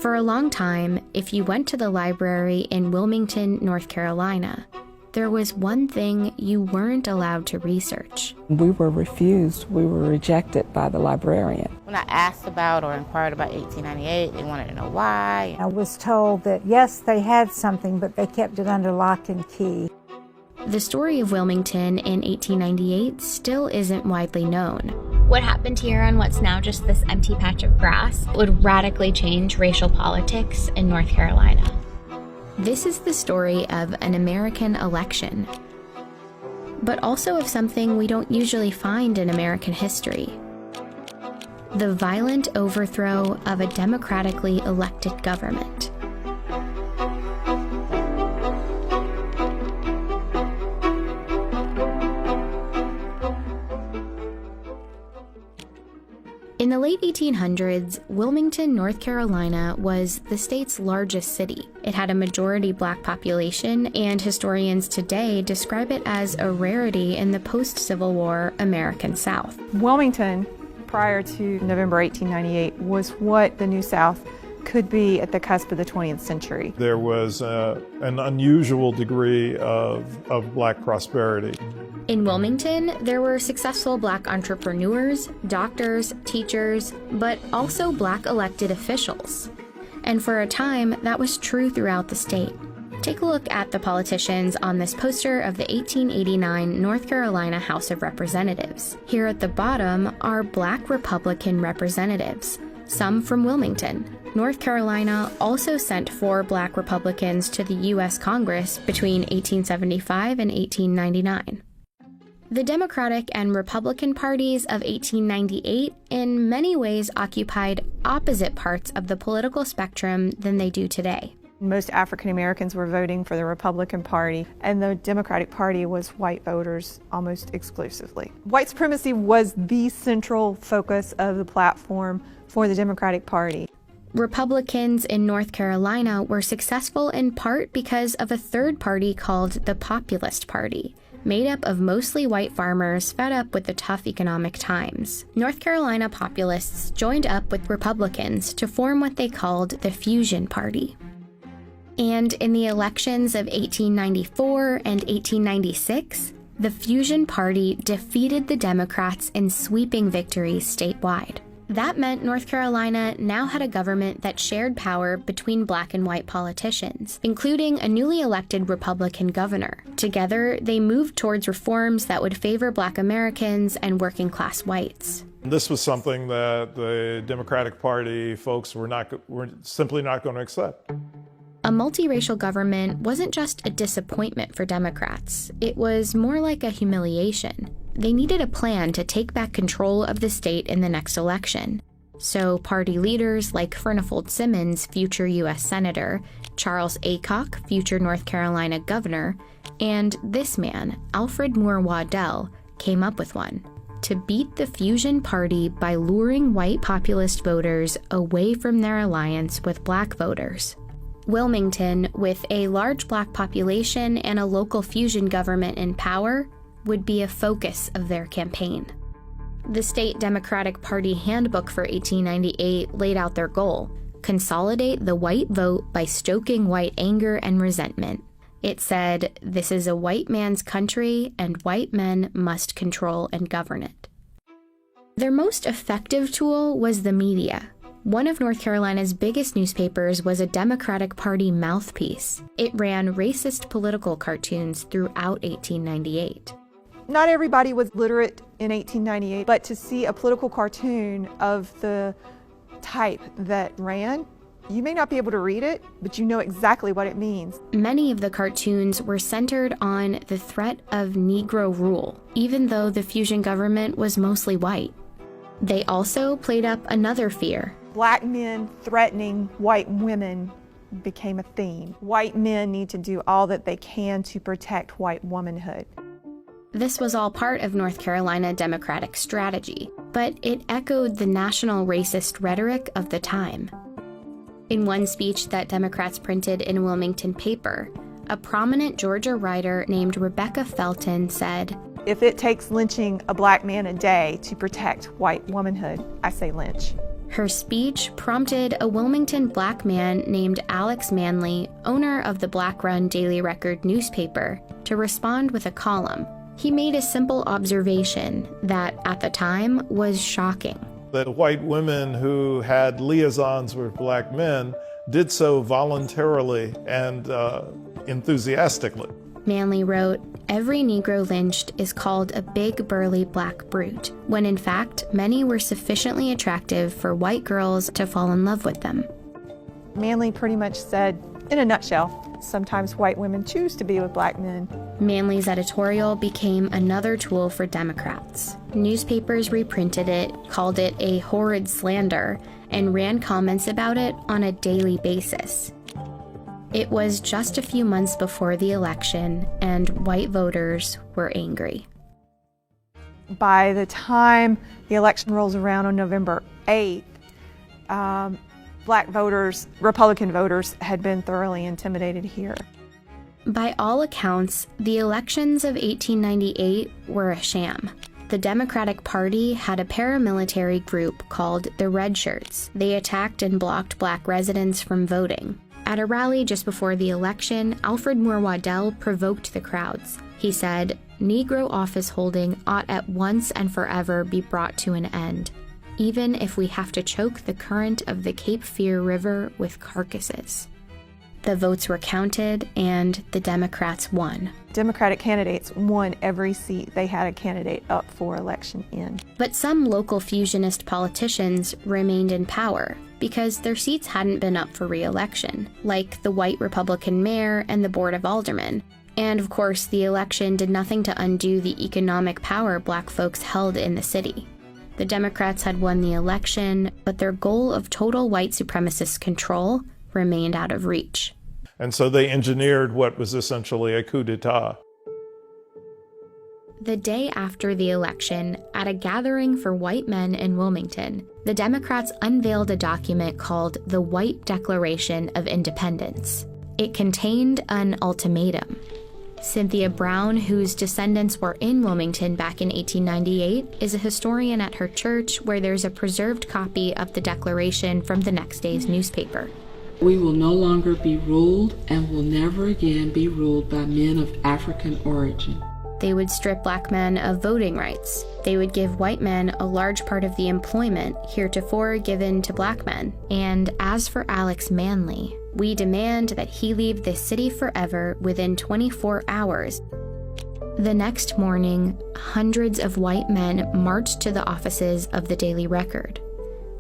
For a long time, if you went to the library in Wilmington, North Carolina, there was one thing you weren't allowed to research. We were refused. We were rejected by the librarian. When I asked about or inquired about 1898, they wanted to know why. I was told that, yes, they had something, but they kept it under lock and key. The story of Wilmington in 1898 still isn't widely known. What happened here on what's now just this empty patch of grass would radically change racial politics in North Carolina. This is the story of an American election, but also of something we don't usually find in American history: the violent overthrow of a democratically elected government. In the late 1800s, Wilmington, North Carolina was the state's largest city. It had a majority black population, and historians today describe it as a rarity in the post-Civil War American South. Wilmington, prior to November 1898, was what the New South could be at the cusp of the 20th century. There was an unusual degree of black prosperity. In Wilmington, there were successful black entrepreneurs, doctors, teachers, but also black elected officials. And for a time, that was true throughout the state. Take a look at the politicians on this poster of the 1889 North Carolina House of Representatives. Here at the bottom are black Republican representatives, some from Wilmington. North Carolina also sent 4 black Republicans to the U.S. Congress between 1875 and 1899. The Democratic and Republican parties of 1898 in many ways occupied opposite parts of the political spectrum than they do today. Most African Americans were voting for the Republican Party, and the Democratic Party was white voters almost exclusively. White supremacy was the central focus of the platform for the Democratic Party. Republicans in North Carolina were successful in part because of a third party called the Populist Party, made up of mostly white farmers fed up with the tough economic times. North Carolina populists joined up with Republicans to form what they called the Fusion Party. And in the elections of 1894 and 1896, the Fusion Party defeated the Democrats in sweeping victories statewide. That meant North Carolina now had a government that shared power between black and white politicians, including a newly elected Republican governor. Together, they moved towards reforms that would favor black Americans and working class whites. This was something that the Democratic Party folks were simply not going to accept. A multiracial government wasn't just a disappointment for Democrats. It was more like a humiliation. They needed a plan to take back control of the state in the next election. So party leaders like Furnifold Simmons, future U.S. Senator, Charles Aycock, future North Carolina governor, and this man, Alfred Moore Waddell, came up with one: to beat the Fusion Party by luring white populist voters away from their alliance with black voters. Wilmington, with a large black population and a local fusion government in power, would be a focus of their campaign. The State Democratic Party Handbook for 1898 laid out their goal: consolidate the white vote by stoking white anger and resentment. It said, "This is a white man's country, and white men must control and govern it." Their most effective tool was the media. One of North Carolina's biggest newspapers was a Democratic Party mouthpiece. It ran racist political cartoons throughout 1898. Not everybody was literate in 1898, but to see a political cartoon of the type that ran, you may not be able to read it, but you know exactly what it means. Many of the cartoons were centered on the threat of Negro rule, even though the fusion government was mostly white. They also played up another fear. Black men threatening white women became a theme. White men need to do all that they can to protect white womanhood. This was all part of North Carolina Democratic strategy, but it echoed the national racist rhetoric of the time. In one speech that Democrats printed in a Wilmington paper, a prominent Georgia writer named Rebecca Felton said, "If it takes lynching a black man a day to protect white womanhood, I say lynch." Her speech prompted a Wilmington black man named Alex Manley, owner of the Black-run Daily Record newspaper, to respond with a column. He made a simple observation that, at the time, was shocking. That white women who had liaisons with black men did so voluntarily and enthusiastically. Manley wrote, "Every Negro lynched is called a big burly black brute, when in fact many were sufficiently attractive for white girls to fall in love with them." Manley pretty much said, in a nutshell, sometimes white women choose to be with black men. Manley's editorial became another tool for Democrats. Newspapers reprinted it, called it a horrid slander, and ran comments about it on a daily basis. It was just a few months before the election, and white voters were angry. By the time the election rolls around on November 8th, black voters, Republican voters, had been thoroughly intimidated here. By all accounts, the elections of 1898 were a sham. The Democratic Party had a paramilitary group called the Red Shirts. They attacked and blocked black residents from voting. At a rally just before the election, Alfred Moore Waddell provoked the crowds. He said, "Negro office holding ought at once and forever be brought to an end, even if we have to choke the current of the Cape Fear River with carcasses." The votes were counted, and the Democrats won. Democratic candidates won every seat they had a candidate up for election in. But some local fusionist politicians remained in power because their seats hadn't been up for re-election, like the white Republican mayor and the Board of Aldermen. And of course, the election did nothing to undo the economic power black folks held in the city. The Democrats had won the election, but their goal of total white supremacist control remained out of reach. And so they engineered what was essentially a coup d'etat. The day after the election, at a gathering for white men in Wilmington, the Democrats unveiled a document called the White Declaration of Independence. It contained an ultimatum. Cynthia Brown, whose descendants were in Wilmington back in 1898, is a historian at her church where there's a preserved copy of the declaration from the next day's newspaper. "We will no longer be ruled and will never again be ruled by men of African origin." They would strip black men of voting rights. They would give white men a large part of the employment heretofore given to black men. And as for Alex Manley, "We demand that he leave this city forever within 24 hours. The next morning, hundreds of white men marched to the offices of the Daily Record.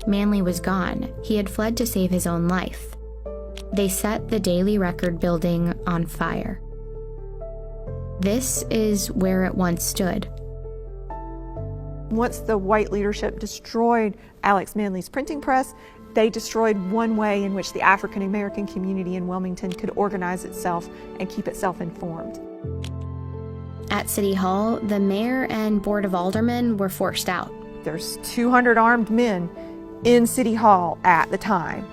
Manley was gone. He had fled to save his own life. They set the Daily Record building on fire. This is where it once stood. Once the white leadership destroyed Alex Manley's printing press, they destroyed one way in which the African American community in Wilmington could organize itself and keep itself informed. At City Hall, the mayor and Board of Aldermen were forced out. There's 200 armed men in City Hall at the time.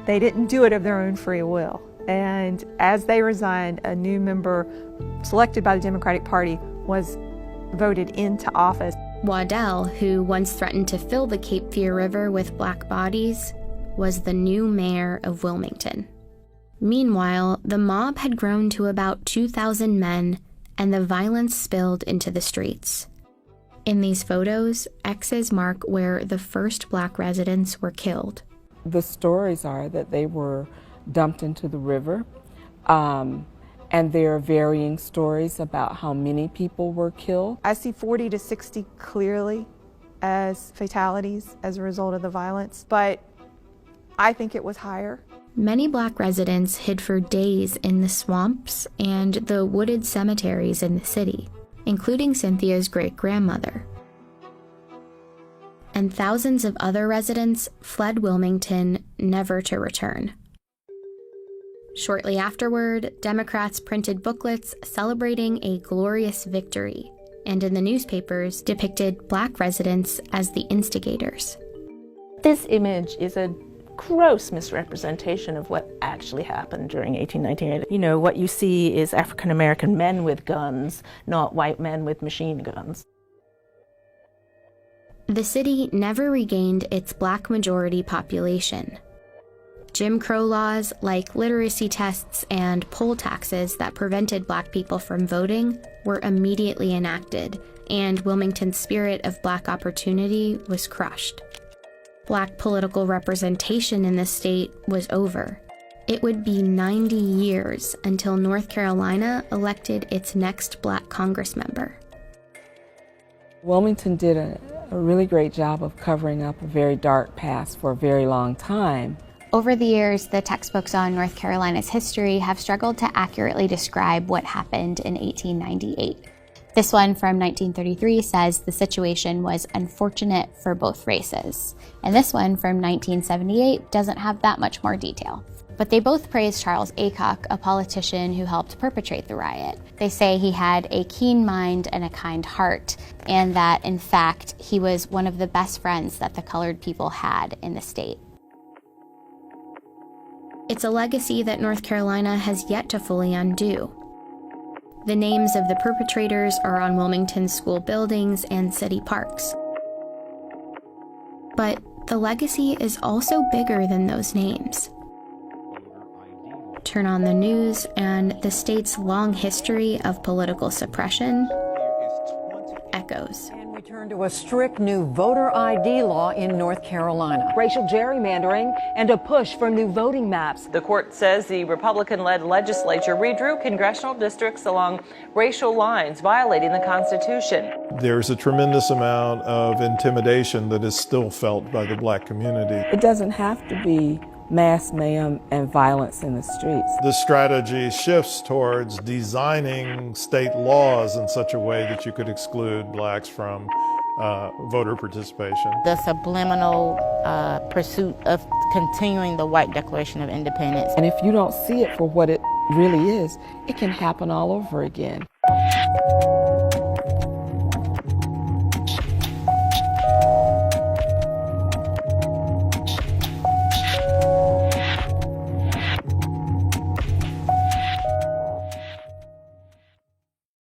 They didn't do it of their own free will. And as they resigned, a new member selected by the Democratic Party was voted into office. Waddell, who once threatened to fill the Cape Fear River with black bodies, was the new mayor of Wilmington. Meanwhile, the mob had grown to about 2,000 men, and the violence spilled into the streets. In these photos, X's mark where the first black residents were killed. The stories are that they were dumped into the river, and there are varying stories about how many people were killed. I see 40 to 60 clearly as fatalities as a result of the violence, but I think it was higher. Many black residents hid for days in the swamps and the wooded cemeteries in the city, including Cynthia's great-grandmother. And thousands of other residents fled Wilmington, never to return. Shortly afterward, Democrats printed booklets celebrating a glorious victory, and in the newspapers depicted black residents as the instigators. This image is a gross misrepresentation of what actually happened during 1898. You know, what you see is African American men with guns, not white men with machine guns. The city never regained its black majority population. Jim Crow laws like literacy tests and poll taxes that prevented black people from voting were immediately enacted, and Wilmington's spirit of black opportunity was crushed. Black political representation in the state was over. It would be 90 years until North Carolina elected its next black Congress member. Wilmington did a really great job of covering up a very dark past for a very long time. Over the years, the textbooks on North Carolina's history have struggled to accurately describe what happened in 1898. This one from 1933 says the situation was unfortunate for both races. And this one from 1978 doesn't have that much more detail. But they both praise Charles Aycock, a politician who helped perpetrate the riot. They say he had a keen mind and a kind heart, and that, in fact, he was one of the best friends that the colored people had in the state. It's a legacy that North Carolina has yet to fully undo. The names of the perpetrators are on Wilmington's school buildings and city parks. But the legacy is also bigger than those names. Turn on the news, and the state's long history of political suppression echoes. We turn to a strict new voter ID law in North Carolina. Racial gerrymandering and a push for new voting maps. The court says the Republican-led legislature redrew congressional districts along racial lines, violating the Constitution. There's a tremendous amount of intimidation that is still felt by the black community. It doesn't have to be mass mayhem and violence in the streets. The strategy shifts towards designing state laws in such a way that you could exclude blacks from voter participation. The subliminal pursuit of continuing the white Declaration of Independence. And if you don't see it for what it really is, it can happen all over again.